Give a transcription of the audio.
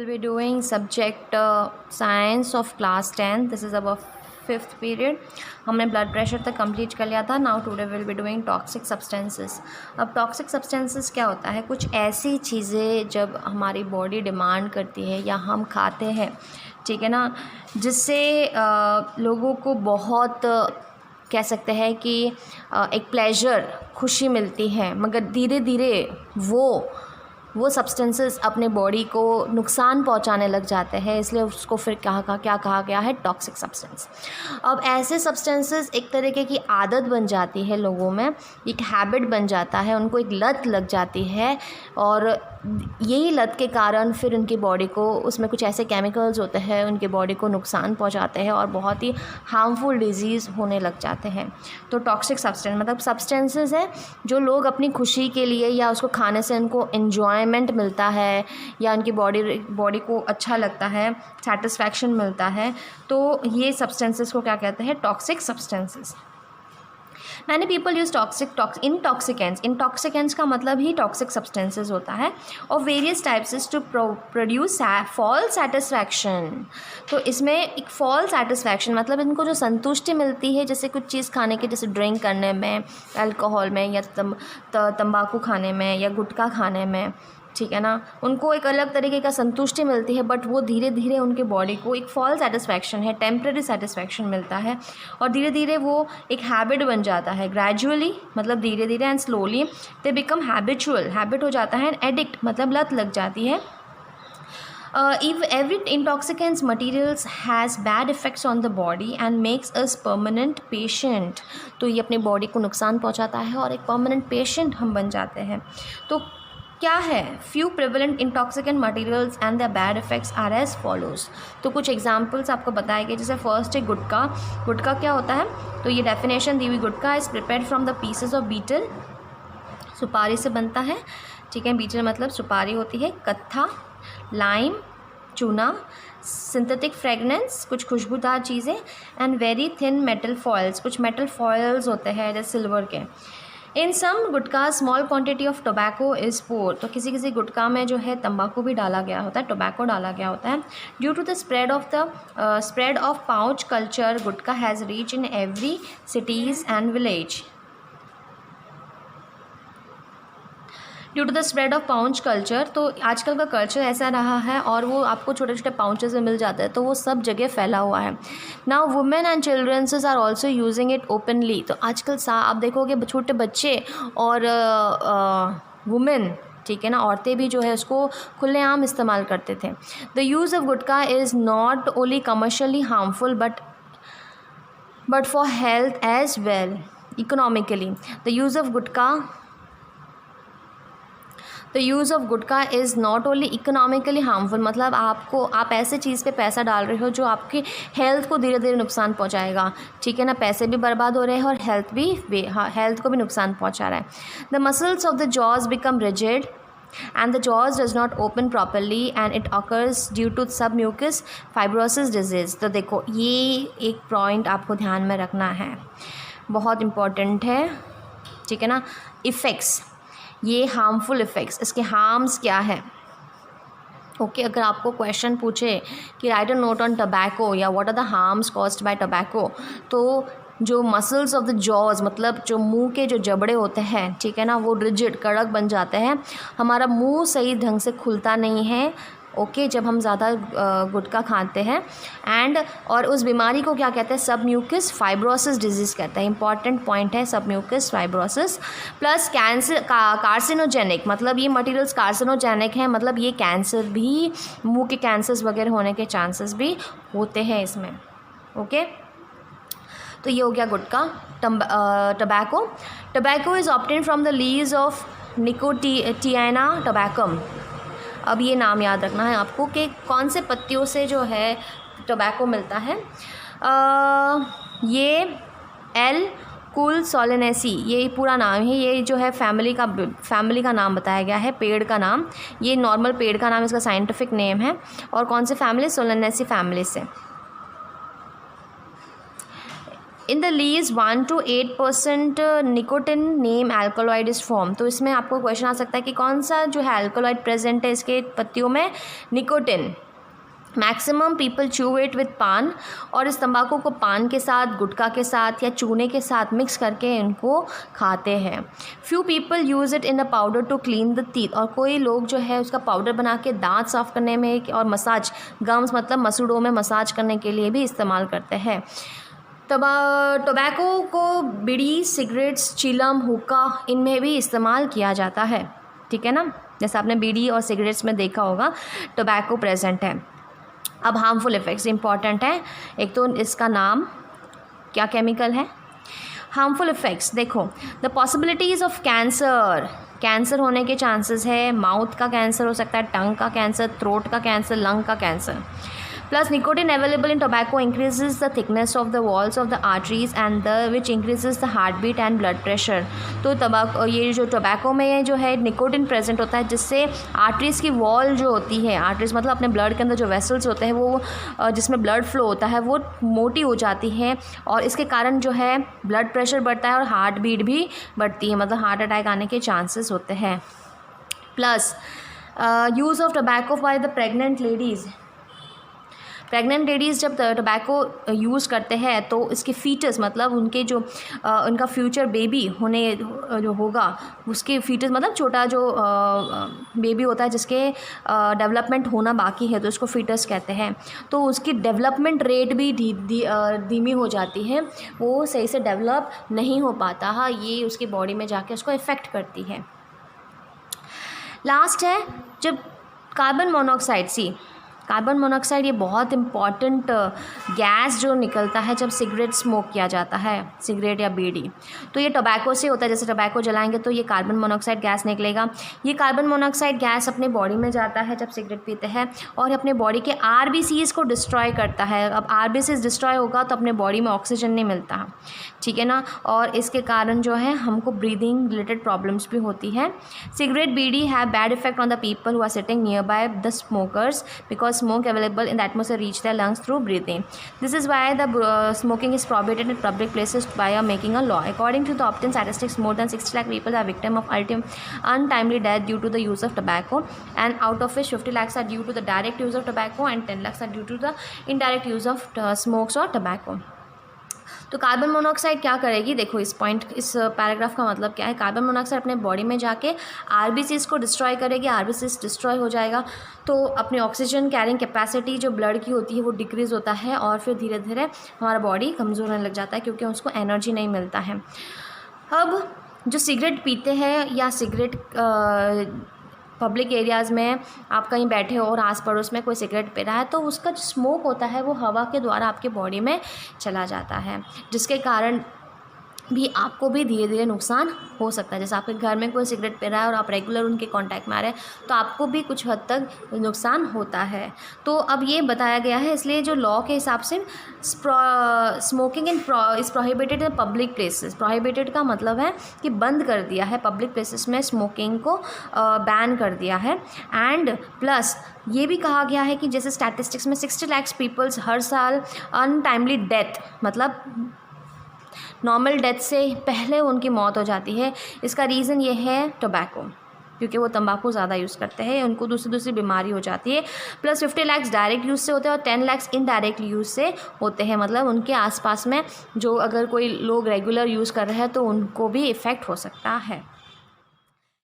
will be doing subject science of class 10. This is our 5th period. हमने blood pressure तक complete कर लिया था. Now today will be doing toxic substances. अब toxic substances क्या होता है? कुछ ऐसी चीज़ें जब हमारी बॉडी डिमांड करती है या हम खाते हैं, ठीक है ना, जिससे लोगों को बहुत कह सकते हैं कि एक प्लेजर, खुशी मिलती है, मगर धीरे धीरे वो सब्सटेंसेस अपने बॉडी को नुकसान पहुंचाने लग जाते हैं, इसलिए उसको फिर क्या कहा गया है? Toxic substance. अब ऐसे सब्सटेंसेस एक तरीके की आदत बन जाती है लोगों में, एक हैबिट बन जाता है, उनको एक लत लग जाती है और यही लत के कारण फिर उनकी बॉडी को, उसमें कुछ ऐसे केमिकल्स होते हैं, उनकी बॉडी को नुकसान पहुंचाते हैं और बहुत ही हार्मफुल डिजीज़ होने लग जाते हैं. तो टॉक्सिक सब्सटेंस मतलब सब्सटेंसेस है जो लोग अपनी खुशी के लिए या उसको खाने से उनको एन्जॉयमेंट मिलता है या उनकी बॉडी को अच्छा लगता है, सेटिस्फैक्शन मिलता है, तो ये सब्सटेंसेस को क्या कहते हैं? Toxic substances. Many people use intoxicants. Intoxicants का मतलब ही टॉक्सिक सब्सटेंसेस होता है और various types to produce false satisfaction. तो इसमें एक फॉल्स सेटिस्फैक्शन मतलब इनको जो संतुष्टि मिलती है, जैसे कुछ चीज़ खाने की, जैसे ड्रिंक करने में, अल्कोहल में या तंबाकू खाने में या गुटखा खाने में, ठीक है ना, उनको एक अलग तरीके का संतुष्टि मिलती है, बट वो धीरे धीरे उनके बॉडी को एक फॉल्स सेटिस्फैक्शन है, टेम्परेरी सेटिस्फैक्शन मिलता है और धीरे धीरे वो एक हैबिट बन जाता है. ग्रेजुअली मतलब धीरे धीरे and slowly they become habitual. Habit हो जाता है. एंड एडिक्ट मतलब लत लग जाती है. If every intoxicants materials has bad effects on the body and makes us permanent patient. तो ये अपनी बॉडी को नुकसान पहुंचाता है और एक परमानेंट पेशेंट हम बन जाते हैं. तो क्या है? Few prevalent intoxicant materials and the bad effects are as follows. तो कुछ एग्जांपल्स आपको बताए गए, जैसे फर्स्ट है गुटखा. गुटखा क्या होता है? तो ये डेफिनेशन दी हुई, gutkha is prepared from the pieces of betel. सुपारी से बनता है, ठीक है. बीटल मतलब सुपारी होती है. कत्था, लाइम, चूना, सिंथेटिक फ्रेगनेंस, कुछ खुशबूदार चीज़ें, and very thin metal foils. कुछ मेटल फॉइल्स होते हैं जैसे सिल्वर के. In some gutkha small quantity of tobacco is pour. तो किसी गुटखा में जो है तंबाकू भी डाला गया होता है, टोबैको डाला गया होता है. Due to the spread of pouch culture, gutkha has reach in every cities and village. Due to the spread of pouch culture, तो आजकल का कल्चर ऐसा रहा है और वो आपको छोटे छोटे पाउचेस में मिल जाता है, तो वो सब जगह फैला हुआ है. Now women and childrens are also using it openly. तो आजकल आप देखोगे छोटे बच्चे और वुमेन, ठीक है ना, औरतें भी जो है उसको खुलेआम इस्तेमाल करते थे. The use of gutkha is not only commercially harmful but for health as well economically. The use of gutkha is not only economically harmful मतलब आप ऐसे चीज़ पे पैसा डाल रहे हो जो आपकी हेल्थ को धीरे धीरे नुकसान पहुंचाएगा, ठीक है ना. पैसे भी बर्बाद हो रहे हैं और हेल्थ को भी नुकसान पहुंचा रहा है. The muscles of the jaws become rigid and the jaws does not open properly and it occurs due to submucous fibrosis disease. तो देखो ये एक पॉइंट आपको ध्यान में रखना है, बहुत इम्पॉर्टेंट है, ठीक है ना. इफ़ेक्ट्स, ये हार्मफुल इफ़ेक्ट्स, इसके हार्म्स क्या है? ओके, अगर आपको क्वेश्चन पूछे कि write a note on tobacco या what are the harms caused by tobacco, तो जो मसल्स ऑफ द जॉज मतलब जो मुंह के जो जबड़े होते हैं, ठीक है ना, वो रिजिड कड़क बन जाते हैं. हमारा मुंह सही ढंग से खुलता नहीं है, ओके, जब हम ज़्यादा गुटखा खाते हैं. और उस बीमारी को क्या कहते हैं? सबम्यूकस फाइब्रोसिस डिजीज़ कहते हैं. इंपॉर्टेंट पॉइंट है submucous fibrosis. Plus cancer carcinogenic मतलब ये मटेरियल्स कार्सिनोजेनिक हैं, मतलब ये कैंसर भी, मुंह के कैंसर्स वगैरह होने के चांसेस भी होते हैं इसमें. ओके, तो ये हो गया gutkha. Tobacco is obtain from the leaves of Nicotiana tabacum. अब ये नाम याद रखना है आपको कि कौन से पत्तियों से जो है टोबैको मिलता है. ये एल कुल सोलेनेसी, ये पूरा नाम है. ये जो है फैमिली का नाम बताया गया है, पेड़ का नाम. ये नॉर्मल पेड़ का नाम, इसका साइंटिफिक नेम है. और कौन से फैमिली? सोलेनेसी फैमिली से. In the leaves 1 to 8% nicotine name alkaloid is form. तो इसमें आपको क्वेश्चन आ सकता है कि कौन सा जो है एल्कोलॉइड प्रेजेंट है इसके पत्तियों में, निकोटिन। मैक्सिमम पीपल चू इट विथ पान, और इस तंबाकू को पान के साथ, गुटखा के साथ या चूने के साथ मिक्स करके इनको खाते हैं। Few people use it in a powder to clean the teeth, और कोई लोग जो है उसका पाउडर बना के दांत साफ़ करने में और मसाज, गम्स मतलब मसूड़ों में मसाज करने के लिए भी इस्तेमाल करते हैं। टोबैको को बीड़ी, सिगरेट्स, चिलम, हुक्का इनमें भी इस्तेमाल किया जाता है, ठीक है ना। जैसे आपने बीड़ी और सिगरेट्स में देखा होगा टोबैको प्रेजेंट है। अब हार्मफुल इफ़ेक्ट्स इंपॉर्टेंट है। एक तो इसका नाम, क्या केमिकल है। हार्मफुल इफ़ेक्ट्स देखो, the possibilities of cancer, cancer होने के चांसेस है। माउथ का कैंसर हो सकता है, टंग का कैंसर, थ्रोट का कैंसर, लंग का cancer. Plus nicotine available in tobacco increases the thickness of the walls of the arteries and the which increases the heart beat and blood pressure. तो ये जो tobacco में जो है nicotine present होता है, जिससे आर्टरीज की वॉल जो होती है, आर्टरीज मतलब अपने ब्लड के अंदर जो वेसल्स होते हैं वो जिसमें ब्लड फ्लो होता है वो मोटी हो जाती है, और इसके कारण जो है ब्लड प्रेशर बढ़ता है और हार्ट बीट भी बढ़ती है, मतलब हार्ट अटैक आने के चांसेस होते हैं। Plus use of tobacco by the pregnant ladies, pregnant ladies जब टोबैको यूज़ करते हैं तो इसके फीटस मतलब उनके जो उनका फ्यूचर बेबी होने जो होगा, उसके फीटस मतलब छोटा जो बेबी होता है जिसके डेवलपमेंट होना बाकी है, तो उसको फीटस कहते हैं। तो उसकी डेवलपमेंट रेट भी धीमी हो जाती है, वो सही से डेवलप नहीं हो पाता। हाँ, ये उसकी बॉडी में जाके उसको इफ़ेक्ट करती है। लास्ट है जब कार्बन मोनोऑक्साइड, कार्बन मोनोऑक्साइड ये बहुत इम्पॉर्टेंट गैस जो निकलता है जब सिगरेट स्मोक किया जाता है, सिगरेट या बीड़ी, तो ये टोबैको से होता है। जैसे टोबैको जलाएंगे तो ये कार्बन मोनोऑक्साइड गैस निकलेगा। ये कार्बन मोनोऑक्साइड गैस अपने बॉडी में जाता है जब सिगरेट पीते हैं, और अपने बॉडी के आरबीसीज को डिस्ट्रॉय करता है। अब आरबीसीज डिस्ट्रॉय होगा तो अपने बॉडी में ऑक्सीजन नहीं मिलता, ठीक है ना, और इसके कारण जो है हमको ब्रीदिंग रिलेटेड प्रॉब्लम्स भी होती है। Cigarette, bidi have bad effect on the people who are sitting nearby the smokers because smoke available in the atmosphere reach their lungs through breathing. This is why the smoking is prohibited in public places by making a law. According to the Optin statistics, more than 60 lakh people are victim of untimely death due to the use of tobacco, and out of which 50 lakhs are due to the direct use of tobacco and 10 lakhs are due to the indirect use of smokes or tobacco. तो carbon monoxide क्या करेगी, देखो इस paragraph का मतलब क्या है। Carbon monoxide अपने बॉडी में जाके आरबीसीज को डिस्ट्रॉय करेगी, आरबीसीज डिस्ट्रॉय हो जाएगा तो अपनी ऑक्सीजन कैरिंग कैपेसिटी जो ब्लड की होती है वो डिक्रीज़ होता है, और फिर धीरे धीरे हमारा बॉडी कमज़ोर होने लग जाता है क्योंकि उसको एनर्जी नहीं मिलता है। अब जो सिगरेट पीते हैं या सिगरेट पब्लिक एरियाज़ में आप कहीं बैठे हो और आस पड़ोस में कोई सिगरेट पी रहा है, तो उसका जो स्मोक होता है वो हवा के द्वारा आपके बॉडी में चला जाता है, जिसके कारण भी आपको भी धीरे धीरे नुकसान हो सकता है। जैसे आपके घर में कोई सिगरेट पी रहा है और आप रेगुलर उनके कांटेक्ट में आ रहे हैं तो आपको भी कुछ हद तक नुकसान होता है। तो अब ये बताया गया है, इसलिए जो लॉ के हिसाब से smoking is prohibited in public places. Prohibited का मतलब है कि बंद कर दिया है, पब्लिक प्लेसेस में स्मोकिंग को बैन कर दिया है। एंड प्लस ये भी कहा गया है कि जैसे स्टैटिस्टिक्स में 60 लाख पीपल्स हर साल अनटाइमली डेथ मतलब नॉर्मल डेथ से पहले उनकी मौत हो जाती है। इसका रीज़न ये है टोबैको, क्योंकि वो तंबाकू ज़्यादा यूज़ करते हैं, उनको दूसरी बीमारी हो जाती है। प्लस 50 लाख डायरेक्ट यूज़ से होते हैं और 10 लाख इनडायरेक्ट यूज़ से होते हैं, मतलब उनके आसपास में जो अगर कोई लोग रेगुलर यूज़ कर रहे हैं तो उनको भी इफ़ेक्ट हो सकता है।